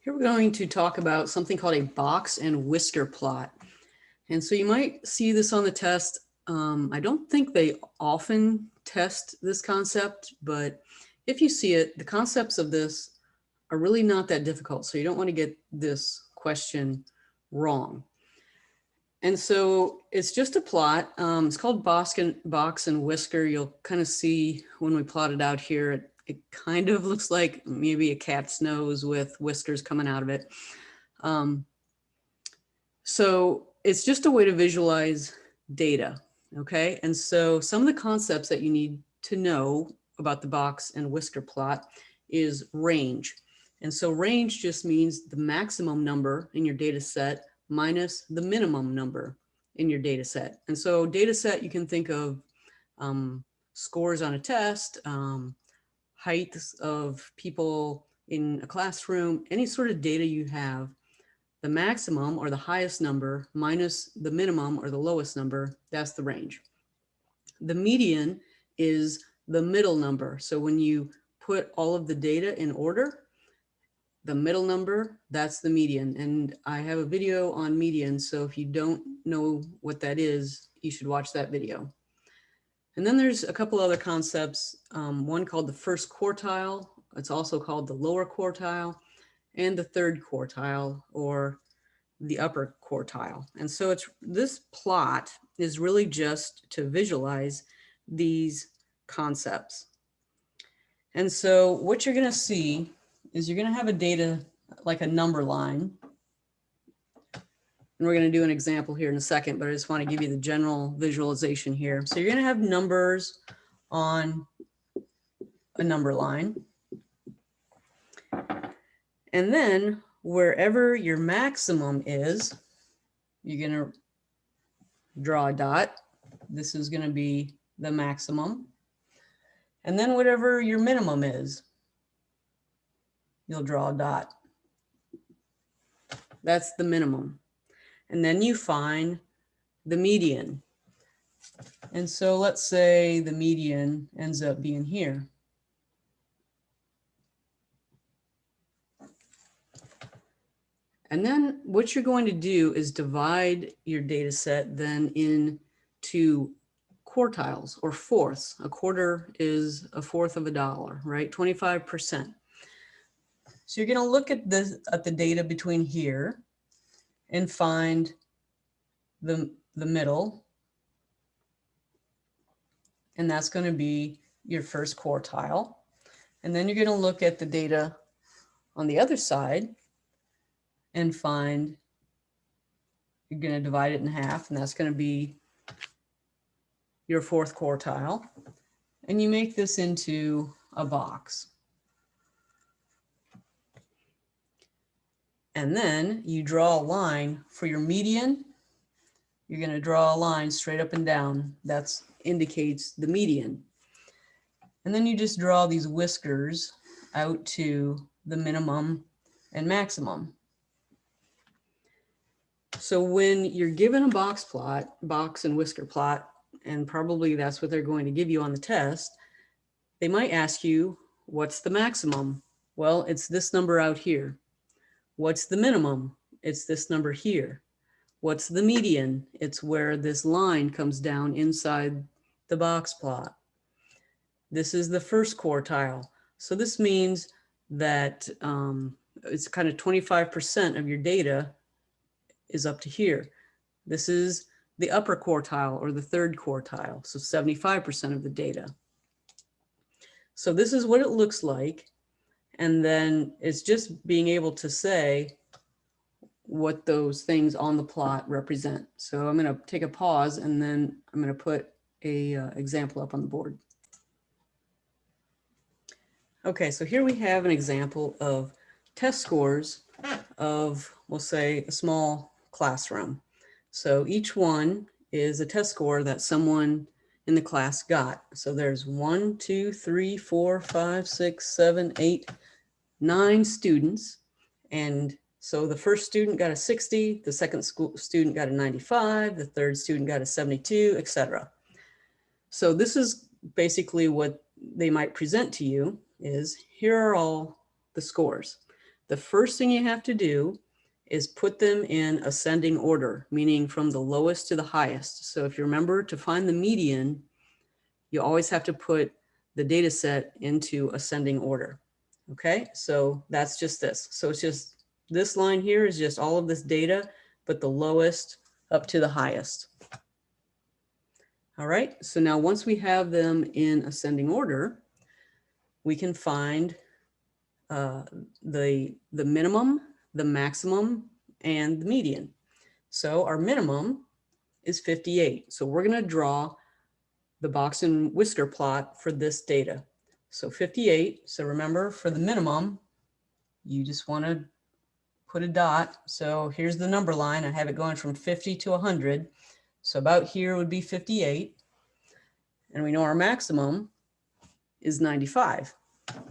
Here we're going to talk about something called a box and whisker plot. And so you might see this on the test. I don't think they often test this concept, but if you see it, the concepts of this are really not that difficult. So you don't want to get this question wrong. And so it's just a plot. It's called box and whisker. You'll kind of see when we plot it out here, it kind of looks like maybe a cat's nose with whiskers coming out of it. So it's just a way to visualize data, okay? And so some of the concepts that you need to know about the box and whisker plot is range. And so range just means the maximum number in your data set minus the minimum number in your data set. And so data set, you can think of scores on a test, heights of people in a classroom, any sort of data you have, the maximum or the highest number minus the minimum or the lowest number, that's the range. The median is the middle number. So when you put all of the data in order, the middle number, that's the median. And I have a video on median. So if you don't know what that is, you should watch that video. And then there's a couple other concepts, one called the first quartile. It's also called the lower quartile, and the third quartile, or the upper quartile. And so this plot is really just to visualize these concepts. And so what you're going to see is you're going to have a data like a number line. And we're going to do an example here in a second, but I just want to give you the general visualization here. So you're going to have numbers on a number line. And then wherever your maximum is, you're going to draw a dot. This is going to be the maximum. And then whatever your minimum is, you'll draw a dot. That's the minimum. And then you find the median. And so let's say the median ends up being here. And then what you're going to do is divide your data set then into quartiles or fourths. A quarter is a fourth of a dollar, right? 25%. So you're going to look at the data between here and find the middle. And that's going to be your first quartile. And then you're going to look at the data on the other side and find, you're going to divide it in half, and that's going to be your fourth quartile. And you make this into a box. And then you draw a line for your median. You're going to draw a line straight up and down. That indicates the median. And then you just draw these whiskers out to the minimum and maximum. So when you're given a box and whisker plot, and probably that's what they're going to give you on the test, they might ask you, what's the maximum? Well, it's this number out here. What's the minimum? It's this number here. What's the median? It's where this line comes down inside the box plot. This is the first quartile. So this means that it's kind of 25% of your data is up to here. This is the upper quartile or the third quartile. So 75% of the data. So this is what it looks like. And then it's just being able to say what those things on the plot represent. So I'm going to take a pause and then I'm going to put a example up on the board. Okay, so here we have an example of test scores of, we'll say, a small classroom. So each one is a test score that someone in the class got. So there's 1, 2, 3, 4, 5, 6, 7, 8, 9 students. And so the first student got a 60, the second student got a 95, the third student got a 72, etc. So this is basically what they might present to you is, here are all the scores. The first thing you have to do is put them in ascending order, meaning from the lowest to the highest. So if you remember, to find the median, you always have to put the data set into ascending order. Okay, so that's just this. So it's just this line here is just all of this data, but the lowest up to the highest. All right, so now once we have them in ascending order, we can find the minimum, the maximum, and the median. So our minimum is 58. So we're going to draw the box and whisker plot for this data. So 58. So remember, for the minimum, you just want to put a dot. So here's the number line. I have it going from 50 to 100. So about here would be 58. And we know our maximum is 95.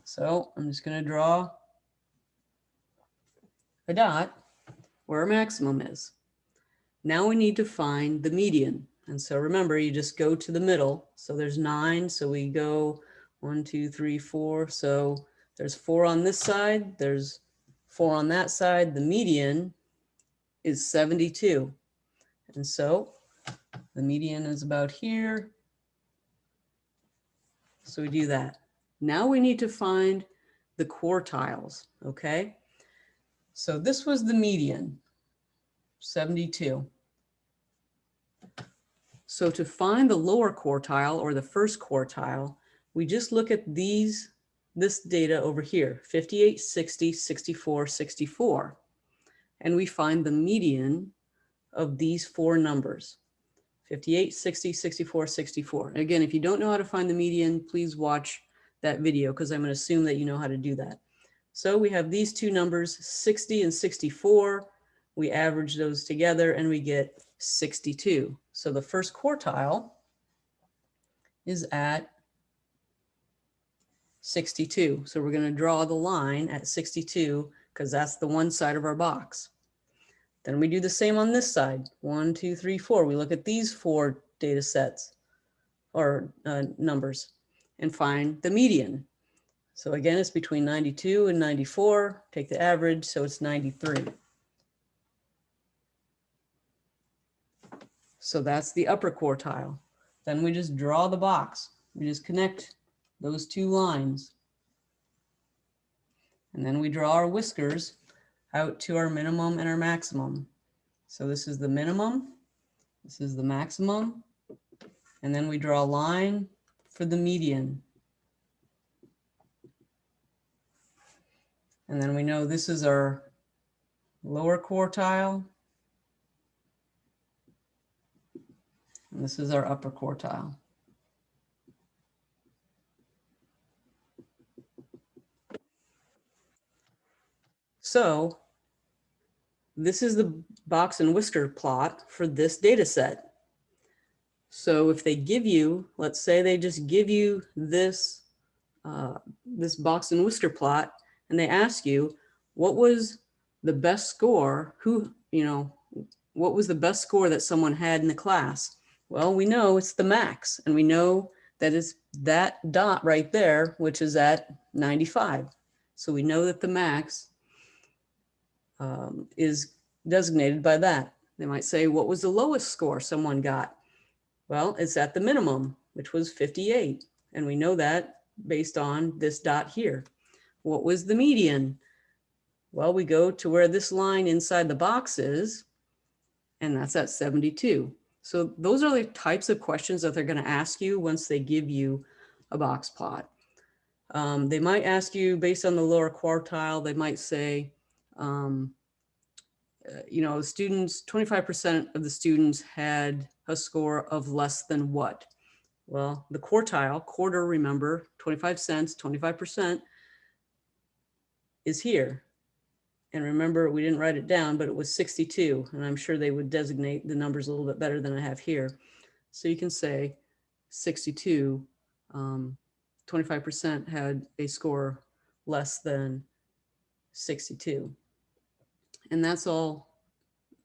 So I'm just going to draw a dot where our maximum is. Now we need to find the median. And so remember, you just go to the middle. So there's 9. So we go 1, 2, 3, 4. So there's 4 on this side. There's 4 on that side. The median is 72. And so the median is about here. So we do that. Now we need to find the quartiles, okay? So this was the median, 72. So to find the lower quartile or the first quartile, we just look at this data over here, 58, 60, 64, 64. And we find the median of these 4 numbers, 58, 60, 64, 64. And again, if you don't know how to find the median, please watch that video because I'm going to assume that you know how to do that. So we have these 2 numbers, 60 and 64. We average those together and we get 62. So the first quartile is at 62. So we're going to draw the line at 62 because that's the one side of our box. Then we do the same on this side. 1, 2, 3, 4. We look at these 4 data sets or numbers and find the median. So again, it's between 92 and 94. Take the average, so it's 93. So that's the upper quartile. Then we just draw the box. We just connect those 2 lines. And then we draw our whiskers out to our minimum and our maximum. So this is the minimum, this is the maximum, and then we draw a line for the median. And then we know this is our lower quartile, and this is our upper quartile. So this is the box and whisker plot for this data set. So if they give you, let's say they just give you this, this box and whisker plot, and they ask you, what was the best score? What was the best score that someone had in the class? Well, we know it's the max, and we know that it's that dot right there, which is at 95. So we know that the max is designated by that. They might say, what was the lowest score someone got? Well, it's at the minimum, which was 58. And we know that based on this dot here. What was the median? Well, we go to where this line inside the box is, and that's at 72. So those are the types of questions that they're going to ask you once they give you a box plot. They might ask you based on the lower quartile, they might say, the students, 25% of the students had a score of less than what? Well, the quartile, quarter, remember, 25 cents, 25% is here. And remember, we didn't write it down, but it was 62. And I'm sure they would designate the numbers a little bit better than I have here. So you can say 62, 25% had a score less than 62. And that's all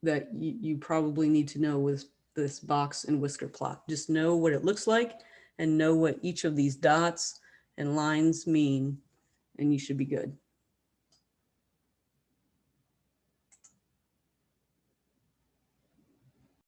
that you probably need to know with this box and whisker plot. Just know what it looks like and know what each of these dots and lines mean, and you should be good.